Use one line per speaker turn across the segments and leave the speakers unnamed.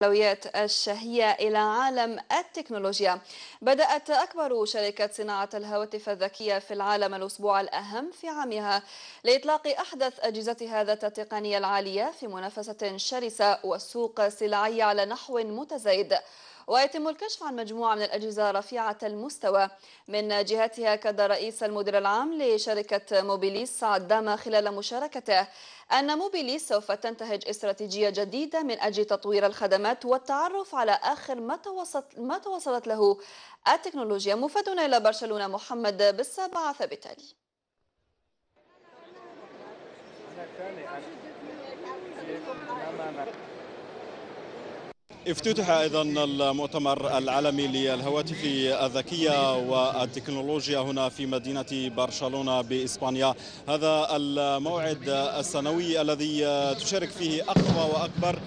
الأولويات الشهية إلى عالم التكنولوجيا. بدأت أكبر شركة صناعة الهواتف الذكية في العالم الأسبوع الأهم في عامها لإطلاق أحدث أجهزتها ذات التقنية العالية في منافسة شرسة والسوق السلعي على نحو متزايد. ويتم الكشف عن مجموعة من الأجهزة رفيعة المستوى. من جهتها أكد رئيس المدير العام لشركة موبيليس سعد داما خلال مشاركته أن موبيليس سوف تنتهج استراتيجية جديدة من أجل تطوير الخدمات والتعرف على آخر ما توصلت له التكنولوجيا. مفادنا إلى برشلونة محمد بالسا بعث بالتالي.
افتتح أيضا المؤتمر العالمي للهواتف الذكية والتكنولوجيا هنا في مدينة برشلونة بإسبانيا. هذا الموعد السنوي الذي تشارك فيه أقوى وأكبر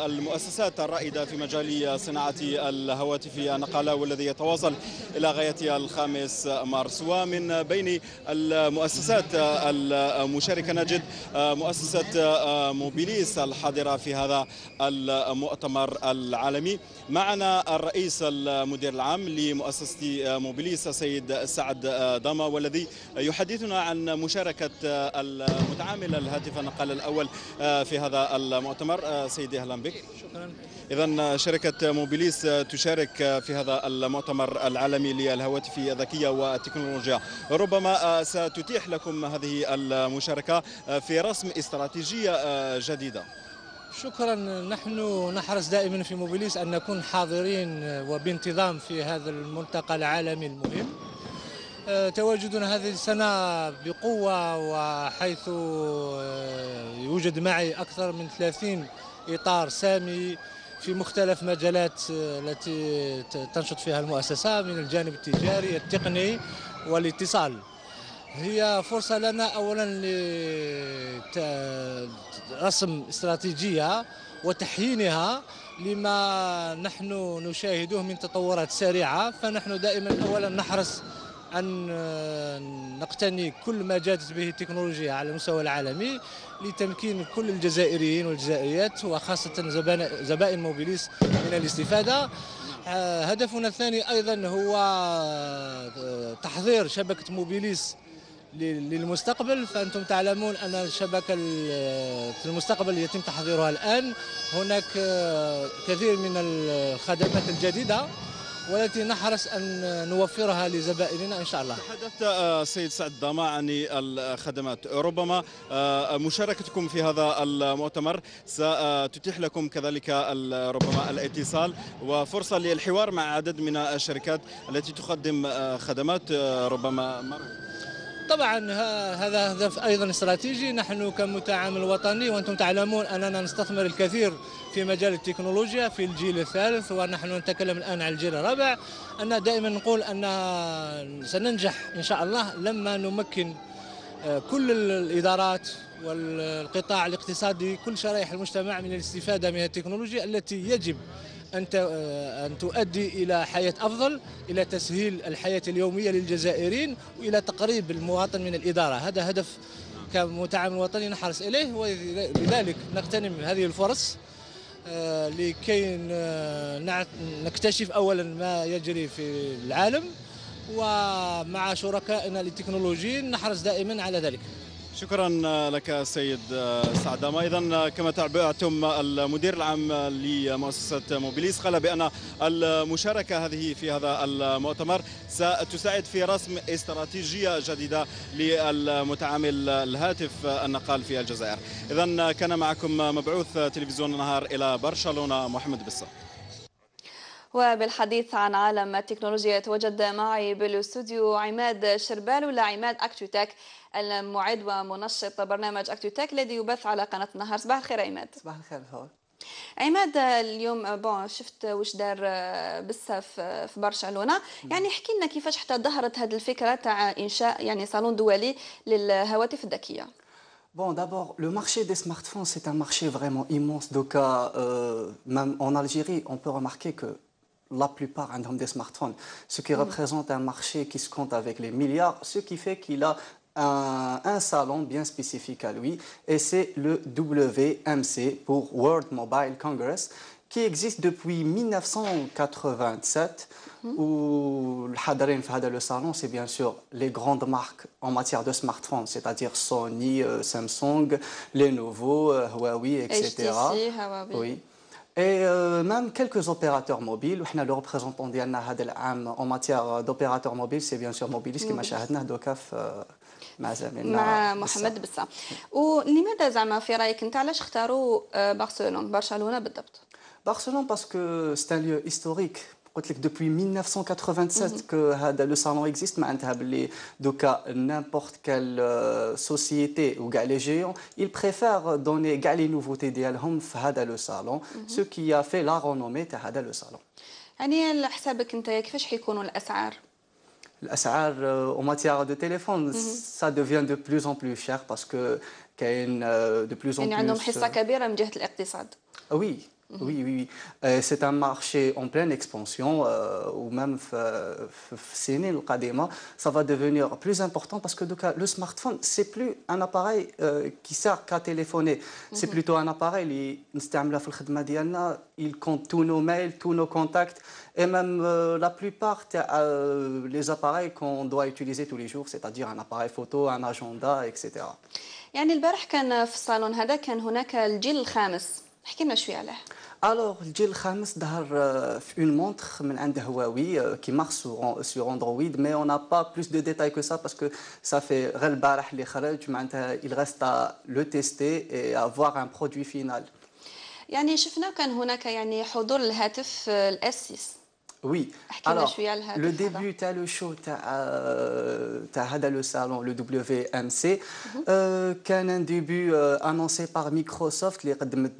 المؤسسات الرائدة في مجال صناعة الهواتف النقالة، والذي يتواصل إلى غاية 5 مارس. ومن بين المؤسسات المشاركة نجد مؤسسة موبيليس الحاضرة في هذا المؤتمر العالمي. معنا الرئيس المدير العام لمؤسسة موبيليس السيد سعد داما، والذي يحدثنا عن مشاركة المتعامل الهاتف النقال الأول في هذا المؤتمر. سيدي أهلا بك.
شكرا.
إذن شركة موبيليس تشارك في هذا المؤتمر العالمي للهواتف الذكية والتكنولوجيا. ربما ستتيح لكم هذه المشاركة في رسم استراتيجية جديدة.
شكرا. نحن نحرص دائما في موبيليس أن نكون حاضرين وبانتظام في هذا الملتقى العالمي المهم. تواجدنا هذه السنة بقوة، وحيث يوجد معي أكثر من 30 إطار سامي في مختلف مجالات التي تنشط فيها المؤسسة، من الجانب التجاري التقني والاتصال. هي فرصة لنا أولا لرسم استراتيجية وتحيينها لما نحن نشاهده من تطورات سريعة. فنحن دائما أولا نحرص أن نقتني كل ما جادت به التكنولوجيا على المستوى العالمي لتمكين كل الجزائريين والجزائريات وخاصة زبائن موبيليس من الاستفادة. هدفنا الثاني أيضا هو تحضير شبكة موبيليس للمستقبل. فأنتم تعلمون أن شبكة المستقبل يتم تحضيرها الآن. هناك كثير من الخدمات الجديدة والتي نحرص أن نوفرها لزبائننا إن شاء الله.
تحدثت سيد سعد داما عن الخدمات. ربما مشاركتكم في هذا المؤتمر ستتيح لكم كذلك ربما الاتصال وفرصة للحوار مع عدد من الشركات التي تقدم خدمات ربما
طبعا هذا هدف أيضا استراتيجي. نحن كمتعامل وطني وأنتم تعلمون أننا نستثمر الكثير في مجال التكنولوجيا في الجيل الثالث، ونحن نتكلم الآن عن الجيل الرابع. أن دائما نقول أن سننجح إن شاء الله لما نمكن كل الإدارات والقطاع الاقتصادي، كل شرائح المجتمع من الاستفادة من التكنولوجيا التي يجب أن تؤدي إلى حياة أفضل، إلى تسهيل الحياة اليومية للجزائريين، وإلى تقريب المواطن من الإدارة. هذا هدف كمتعامل وطني نحرص إليه، ولذلك نغتنم هذه الفرص لكي نكتشف أولا ما يجري في العالم، ومع شركائنا التكنولوجيين نحرص دائما على ذلك.
شكرا لك سيد سعد داما. إذن كما تابعتم المدير العام لمؤسسة موبيليس قال بأن المشاركة هذه في هذا المؤتمر ستساعد في رسم استراتيجية جديدة للمتعامل الهاتف النقال في الجزائر. إذن كان معكم مبعوث تلفزيون النهار إلى برشلونة محمد بسا.
وبالحديث عن عالم التكنولوجيا يتواجد معي بالاستوديو عماد شربال ولا عماد أكتوتك، المعد ومنشط برنامج أكتوتك الذي يبث على قناة النهار. صباح الخير عماد.
صباح الخير فوق.
عماد، اليوم شفت وش دار بسا في برشلونة، يعني احكي لنا كيفاش حتى ظهرت هذه الفكرة تاع إنشاء يعني صالون دولي للهواتف الذكية.
Bon, d'abord, le marché des smartphones, c'est un marché vraiment immense. Donc, même en Algérie, on peut remarquer que la plupart ont des smartphones, ce qui représente un marché qui se compte avec les milliards, ce qui fait qu'il a un salon bien spécifique à lui, et c'est le WMC pour World Mobile Congress, qui existe depuis 1987. Où le salon, c'est bien sûr les grandes marques en matière de smartphones, c'est-à-dire Sony, Samsung, Lenovo, Huawei, etc.
HTC, Huawei.
Oui. Et même quelques opérateurs mobiles. Le représentant en matière d'opérateurs mobiles, c'est bien sûr Mobilis qui m'a شاهدنا دوكا في مع زميلنا
مع محمد بسا. ولماذا زعما في رايك انت علاش اختاروا برشلونة بالضبط؟
Barcelone parce que c'est un lieu historique. Depuis 1987 que le salon existe, donc n'importe quelle société ou les géants, ils préfèrent donner les nouveautés d'Alhom dans le salon, ce qui a fait la renommée de le salon.
يعني على حسابك انت كيفاش حيكونوا الاسعار؟
الأسعار en matière de téléphone, ça devient de plus en plus cher parce que كاين de plus en plus.
يعني عندهم حصة كبيرة من جهة الاقتصاد.
Oui. Oui, oui, oui. C'est un marché en pleine expansion, ou même ça va devenir plus important parce que le smartphone, c'est plus un appareil qui sert qu'à téléphoner. C'est plutôt un appareil il compte tous nos mails, tous nos contacts, et même la plupart les appareils qu'on doit utiliser tous les jours, c'est-à-dire un appareil photo, un agenda, etc.
يعني البارح كان في الصالون هذا كان هناك الجيل الخامس. احكي لنا شويه عليه.
Alors, الجيل الخامس ظهر في une montre من عند Huawei qui marche sur Android, mais on n'a pas plus de détails que ça parce que ça fait غير البارح اللي خرج معناتها il reste à le tester et à voir un produit final.
يعني شفنا كان هناك يعني حضور الهاتف الاس 6.
Oui. Alors, le début, tu as le show, tu as le salon, le WMC, qui a un début annoncé par Microsoft, les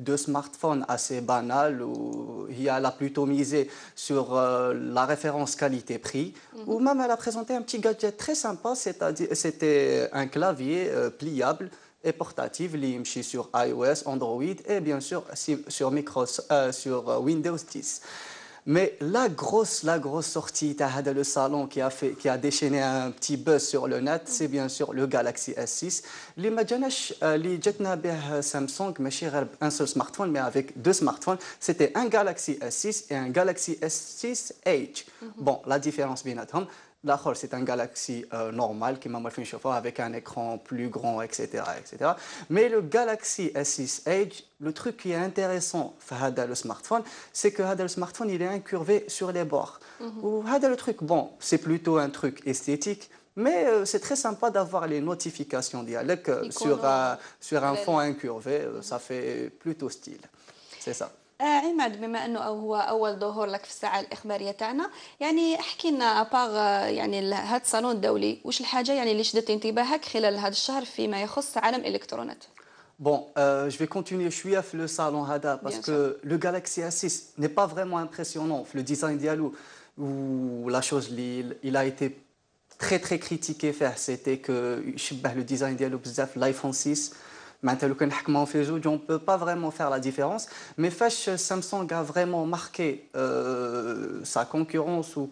deux smartphones assez banals, où il a plutôt misé sur la référence qualité-prix, ou même elle a présenté un petit gadget très sympa, c'était un clavier pliable et portatif, lié sur iOS, Android et bien sûr sur Windows 10. Mais la grosse sortie de le salon qui a déchaîné un petit buzz sur le net, c'est bien sûr le Galaxy S6. Les Samsung, un seul smartphone, mais avec deux smartphones, c'était un Galaxy S6 et un Galaxy S6 Edge. Bon, la différence bien entendu. L'autre, c'est un Galaxy normal qui m'a fait chauffer avec un écran plus grand, etc., etc. Mais le Galaxy S6 Edge, le truc qui est intéressant dans le smartphone, c'est que le smartphone il est incurvé sur les bords. Le truc, bon, c'est plutôt un truc esthétique, mais c'est très sympa d'avoir les notifications dialogue sur un fond incurvé. Ça fait plutôt style. C'est ça.
عماد بما انه هو اول ظهور لك في الساعه الاخباريه تاعنا يعني احكي لنا ابار يعني هذا الصالون الدولي واش الحاجه يعني اللي شدت انتباهك خلال هذا الشهر فيما يخص عالم الالكترونات.
Bon, je vais continuer. Je suis à le salon Hada parce que le Galaxy S6 n'est pas vraiment impressionnant. Le design dialou ou la chose il a été très critiqué faire, c'était que le design dialou bzaf l'iPhone 6. Maintenant, on ne peut pas vraiment faire la différence. Mais Samsung a vraiment marqué sa concurrence ou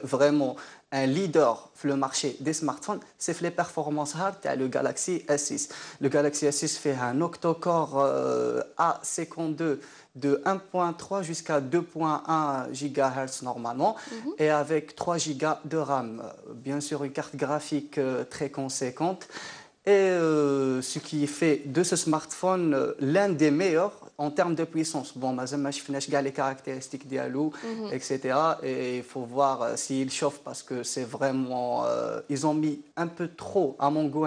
vraiment un leader sur le marché des smartphones, c'est les performances hard le Galaxy S6. Le Galaxy S6 fait un octa-core A52 de 1.3 jusqu'à 2.1 GHz normalement et avec 3 Go de RAM. Bien sûr, une carte graphique très conséquente. Et ce qui fait de ce smartphone l'un des meilleurs en termes de puissance. Bon, je n'ai pas les caractéristiques d'Yalou, etc. Et il faut voir s'il chauffe parce que c'est vraiment... ils ont mis un peu trop, à mon goût,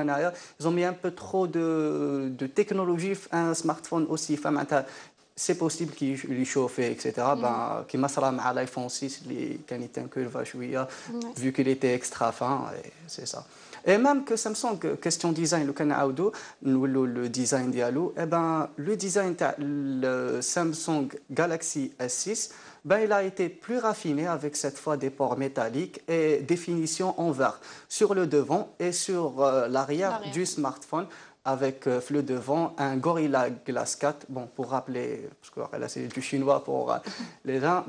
ils ont mis un peu trop de technologie un smartphone aussi. C'est possible qu'il chauffe, etc. Qui m'a salé à l'iPhone 6, qui était un curve vu qu'il était extra fin, c'est ça. Et même que Samsung, question design, le design dialou, le design le Samsung Galaxy S6, il a été plus raffiné avec cette fois des ports métalliques et définition en vert sur le devant et sur l'arrière du smartphone. Avec le devant un Gorilla Glass 4. Bon, pour rappeler, parce que là c'est du chinois pour les gens,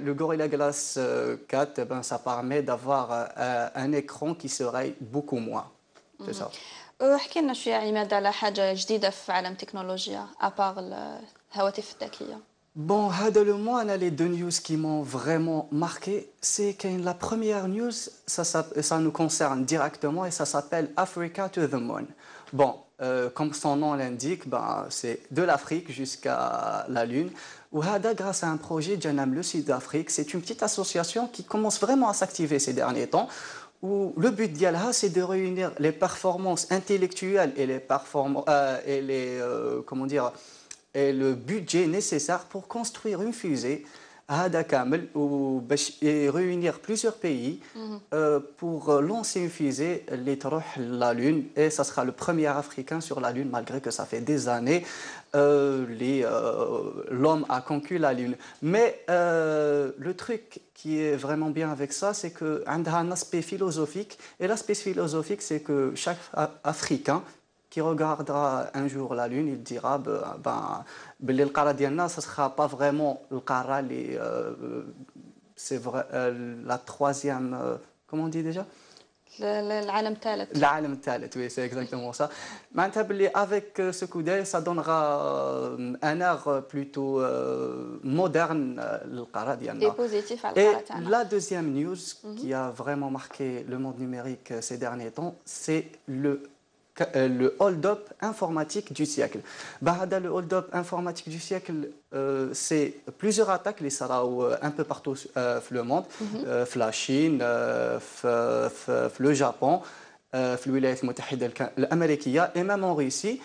le Gorilla Glass 4, ça permet d'avoir un écran qui serait beaucoup moins. C'est ça.
احكي لنا شويه عماد على حاجه جديده في عالم التكنولوجيا ابار الهواتف الذكيه.
Bon, le mois, on a les deux news qui m'ont vraiment marqué. C'est que la première news, ça nous concerne directement et ça s'appelle Africa to the Moon. Bon, comme son nom l'indique, ben, c'est de l'Afrique jusqu'à la Lune. Ou grâce à un projet Janam le Sud-Afrique, c'est une petite association qui commence vraiment à s'activer ces derniers temps. Où le but d'Yalha, c'est de réunir les performances intellectuelles et les performances comment dire, et le budget nécessaire pour construire une fusée et réunir plusieurs pays pour lancer une fusée la Lune. Et ça sera le premier Africain sur la Lune, malgré que ça fait des années l'homme a conquis la Lune. Mais le truc qui est vraiment bien avec ça, c'est qu'il y a un aspect philosophique. Et l'aspect philosophique, c'est que chaque Africain qui regardera un jour la Lune, il dira le Qara dialna, ça ne sera pas vraiment le Qara, c'est vrai, la troisième, comment on dit déjà?
العالم الثالث.
العالم الثالث, oui, c'est exactement ça. Avec ce coup d'œil, ça donnera un air plutôt moderne
et positif à
Et la deuxième news qui a vraiment marqué le monde numérique ces derniers temps, c'est le hold-up informatique du siècle. Le hold-up informatique du siècle, c'est plusieurs attaques les un peu partout dans le monde, la Chine, le Japon, les États-Unis l'Amérique et même en Russie.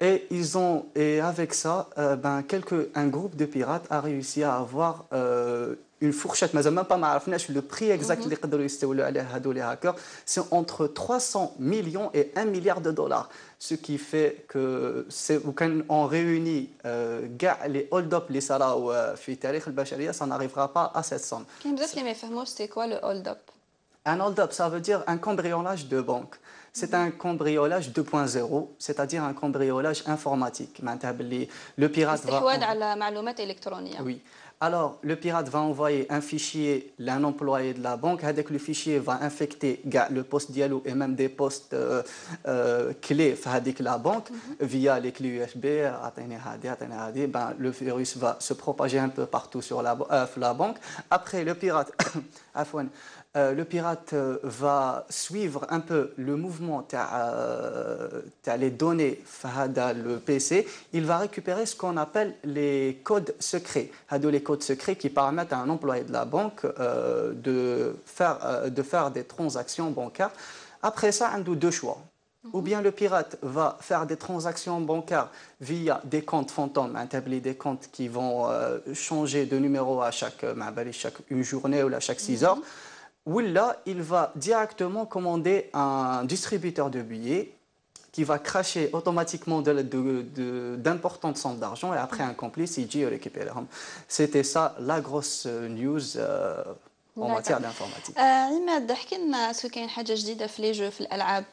Et avec ça, un groupe de pirates a réussi à avoir une fourchette, mais même pas le prix exact les hackers, c'est entre 300 millions et 1 milliard de dollars. Ce qui fait que quand on réunit les hold-up les saraw ça n'arrivera pas à cette somme.
C'est quoi le hold-up?
Un hold-up, ça veut dire un cambriolage de banque. C'est un cambriolage 2.0, c'est-à-dire un cambriolage informatique. Le pirate va... Oui. Alors, le pirate va envoyer un fichier à un employé de la banque. Avec le fichier va infecter le poste dialogue et même des postes clés de la banque via les clés USB. Le virus va se propager un peu partout sur la banque. Après, le pirate... le pirate va suivre un peu le mouvement les données le PC. Il va récupérer ce qu'on appelle les codes secrets. Les codes secrets qui permettent à un employé de la banque de faire des transactions bancaires. Après ça, on a deux choix. Ou bien le pirate va faire des transactions bancaires via des comptes fantômes, des comptes qui vont changer de numéro à chaque une journée ou à chaque 6 heures. Ou là, il va directement commander un distributeur de billets qui va cracher automatiquement d'importantes sommes d'argent et après un complice, il dit récupérer. C'était ça la grosse news en matière d'informatique.
عماد احكي لنا اسكو كاين حاجه جديده في لي جو في الالعاب.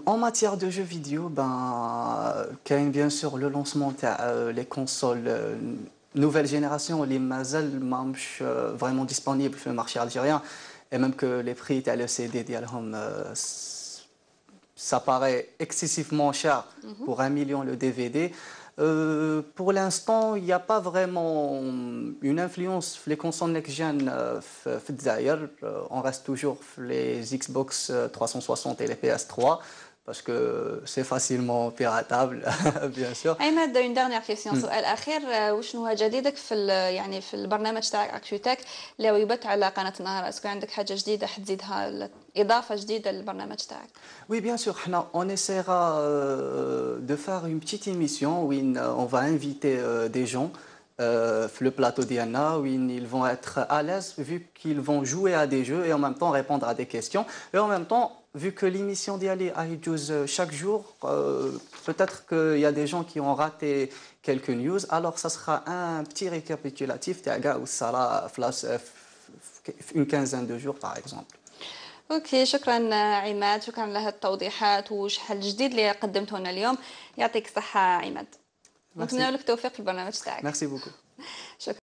En matière de jeux vidéo, bien sûr le lancement les consoles nouvelle génération, les mazal marche vraiment disponible sur le marché algérien et même que les prix de LCD ça paraît excessivement cher pour 1 million le DVD. Pour l'instant, il n'y a pas vraiment une influence sur les consoles next-gen. On reste toujours sur les Xbox 360 et les PS3. Parce que c'est facilement piratable, bien sûr.
عماد une dernière question سؤال اخير وشنو هو جديدك في يعني في البرنامج تاعك اكتوتك اللي هو يبث على قناه النهار اسكو عندك حاجه جديده حتزيدها اضافه جديده للبرنامج تاعك؟
Oui, bien sûr. On essaiera de faire une petite émission où on va inviter des gens le plateau d'Iana, où ils vont être à l'aise vu qu'ils vont jouer à des jeux et en même temps répondre à des questions. Et en même temps, vu que l'émission d'Iali a chaque jour, peut-être qu'il y a des gens qui ont raté quelques news, alors ça sera un petit récapitulatif où ça sera une quinzaine de jours par exemple.
اوكي شكرا عماد شكرا لهذه التوضيحات وشحال الجديد اللي قدمته لنا اليوم يعطيك الصحه عماد نتمنى لك التوفيق في البرنامج تاعك.
Merci beaucoup.
شكرا.